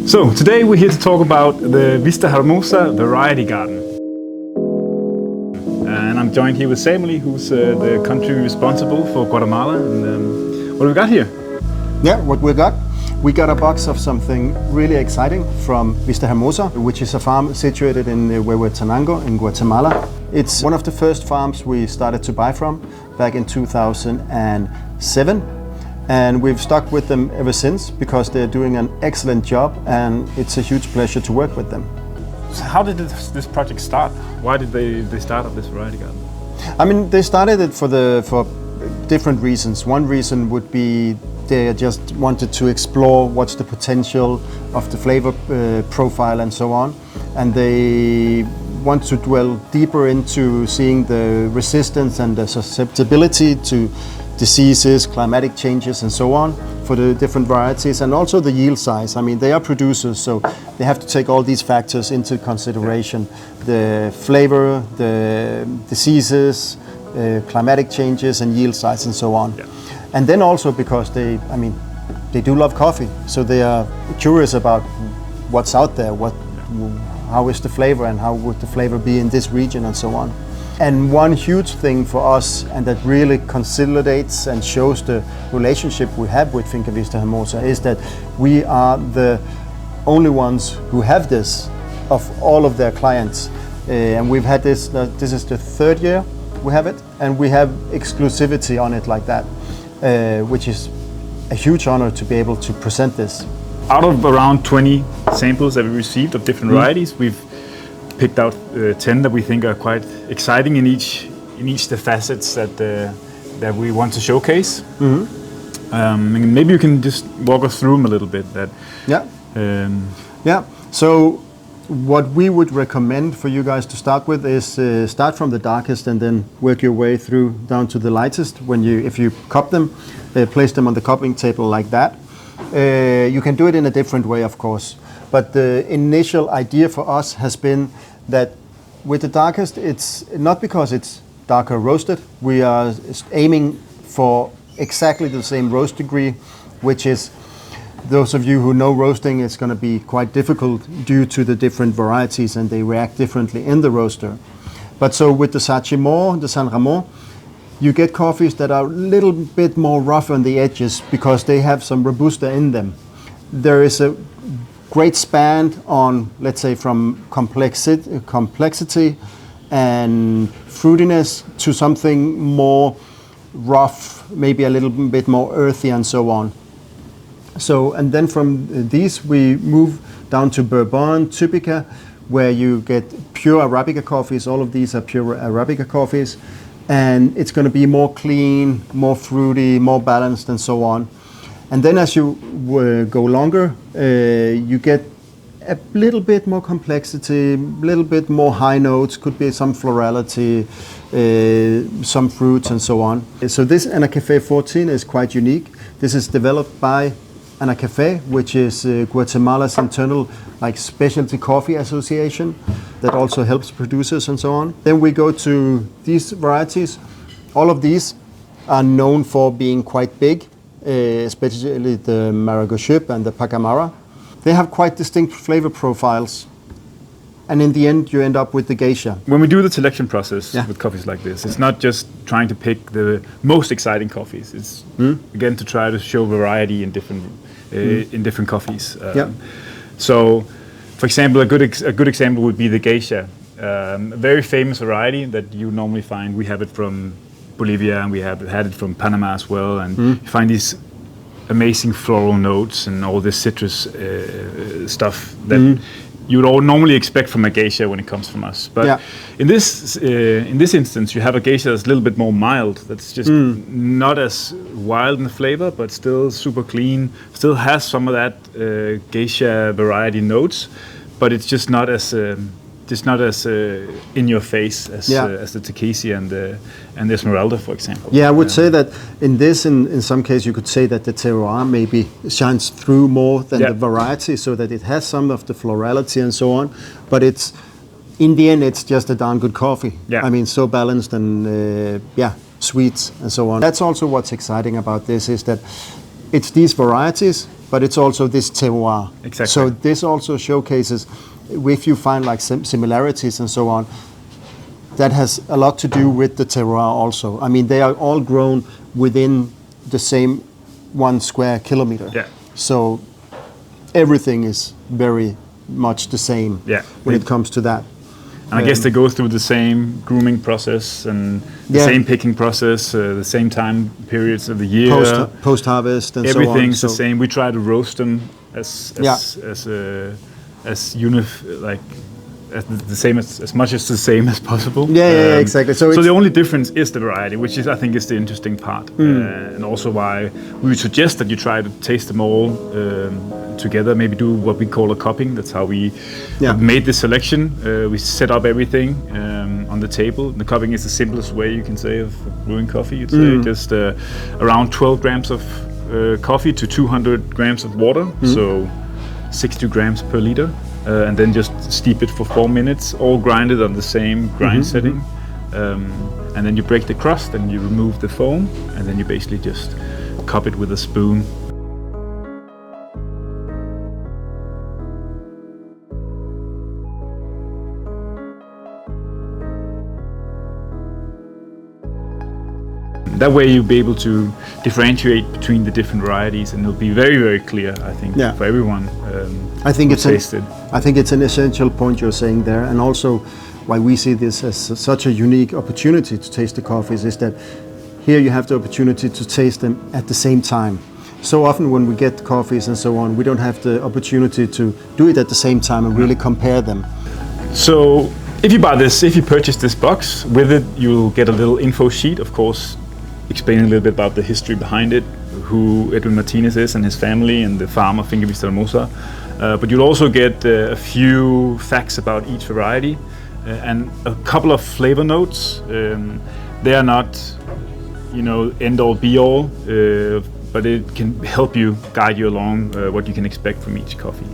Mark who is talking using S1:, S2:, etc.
S1: So today we're here to talk about the Vista Hermosa variety garden. And I'm joined here with Samuel, who's the country responsible for Guatemala. And what do we got here?
S2: Yeah, what we got a box of something really exciting from Vista Hermosa, which is a farm situated in Huehuetenango in Guatemala. It's one of the first farms we started to buy from back in 2007. And we've stuck with them ever since because they're doing an excellent job and it's a huge pleasure to work with them.
S1: So how did this project start? Why did they start up this variety garden?
S2: I mean, they started it for different reasons. One reason would be they just wanted to explore what's the potential of the flavor profile and so on. And they want to dwell deeper into seeing the resistance and the susceptibility to diseases, climatic changes and so on for the different varieties, and also the yield size. I mean, they are producers, so they have to take all these factors into consideration. The flavor, the diseases, climatic changes and yield size and so on. Yeah. And then also because they do love coffee, so they are curious about what's out there, how is the flavor and how would the flavor be in this region and so on. And one huge thing for us, and that really consolidates and shows the relationship we have with Finca Vista Hermosa, is that we are the only ones who have this of all of their clients. And we've had this is the third year we have it, and we have exclusivity on it like that, which is a huge honor to be able to present this.
S1: Out of around 20 samples that we received of different varieties, we've picked out 10 that we think are quite exciting in each the facets that we want to showcase. Mm-hmm. Maybe you can just walk us through them a little bit.
S2: So what we would recommend for you guys to start with is start from the darkest and then work your way through down to the lightest. If you cup them, place them on the cupping table like that. You can do it in a different way, of course. But the initial idea for us has been that with the darkest, it's not because it's darker roasted. We are aiming for exactly the same roast degree, which is, those of you who know roasting, it's going to be quite difficult due to the different varieties and they react differently in the roaster. But so with the Sachimor, the San Ramon, you get coffees that are a little bit more rough on the edges because they have some Robusta in them. There is a great span on, let's say, from complexity and fruitiness to something more rough, maybe a little bit more earthy and so on. So, and then from these we move down to Bourbon, Typica, where you get pure Arabica coffees. All of these are pure Arabica coffees. And it's going to be more clean, more fruity, more balanced and so on. And then as you go longer, you get a little bit more complexity, a little bit more high notes, could be some florality, some fruits and so on. So this Anacafe 14 is quite unique. This is developed by Anacafe, which is Guatemala's internal specialty coffee association that also helps producers and so on. Then we go to these varieties. All of these are known for being quite big, especially the Maragoship and the Pacamara. They have quite distinct flavor profiles. And in the end, you end up with the geisha.
S1: When we do the selection process with coffees like this, it's not just trying to pick the most exciting coffees. It's again to try to show variety in different coffees. So, for example, a good example would be the geisha, a very famous variety that you normally find. We have it from Bolivia, and we have had it from Panama as well. And you find these amazing floral notes and all this citrus stuff that you would all normally expect from a geisha when it comes from us. But in this instance, you have a geisha that's a little bit more mild. That's just not as wild in the flavor, but still super clean. Still has some of that geisha variety notes, but it's just not as in your face as the Takisi and the Esmeralda, for example.
S2: Yeah, I would say that in some case you could say that the terroir maybe shines through more than the variety, so that it has some of the florality and so on. But in the end, it's just a darn good coffee. Yeah. I mean, so balanced and sweets and so on. That's also what's exciting about this, is that it's these varieties, but it's also this terroir.
S1: Exactly.
S2: So this also showcases, if you find like similarities and so on, that has a lot to do with the terroir also. I mean, they are all grown within the same 1 square kilometer.
S1: Yeah.
S2: So everything is very much the same when it comes to that.
S1: And I guess they go through the same grooming process and the same picking process, the same time periods of the year.
S2: Post-harvest and so on.
S1: Everything's the same. We try to roast them as much as the same as possible.
S2: Exactly.
S1: So the only difference is the variety, which is I think is the interesting part, and also why we would suggest that you try to taste them all together. Maybe do what we call a cupping. That's how we made this selection. We set up everything on the table. The cupping is the simplest way you can say of brewing coffee. You'd say just around 12 grams of coffee to 200 grams of water, so 60 grams per liter. And then just steep it for 4 minutes, all grinded on the same grind setting. And then you break the crust and you remove the foam, and then you basically just cup it with a spoon. That way you'll be able to differentiate between the different varieties, and it'll be very, very clear, I think, for everyone.
S2: I think it's an essential point you're saying there, and also why we see this as such a unique opportunity to taste the coffees is that here you have the opportunity to taste them at the same time. So often when we get coffees and so on, we don't have the opportunity to do it at the same time and really compare them.
S1: So if you purchase this box, with it you'll get a little info sheet, of course, explaining a little bit about the history behind it, who Edwin Martinez is and his family, and the farm of Vista Hermosa. But you'll also get a few facts about each variety and a couple of flavor notes. They are not, end all be all, but it can help you guide you along what you can expect from each coffee.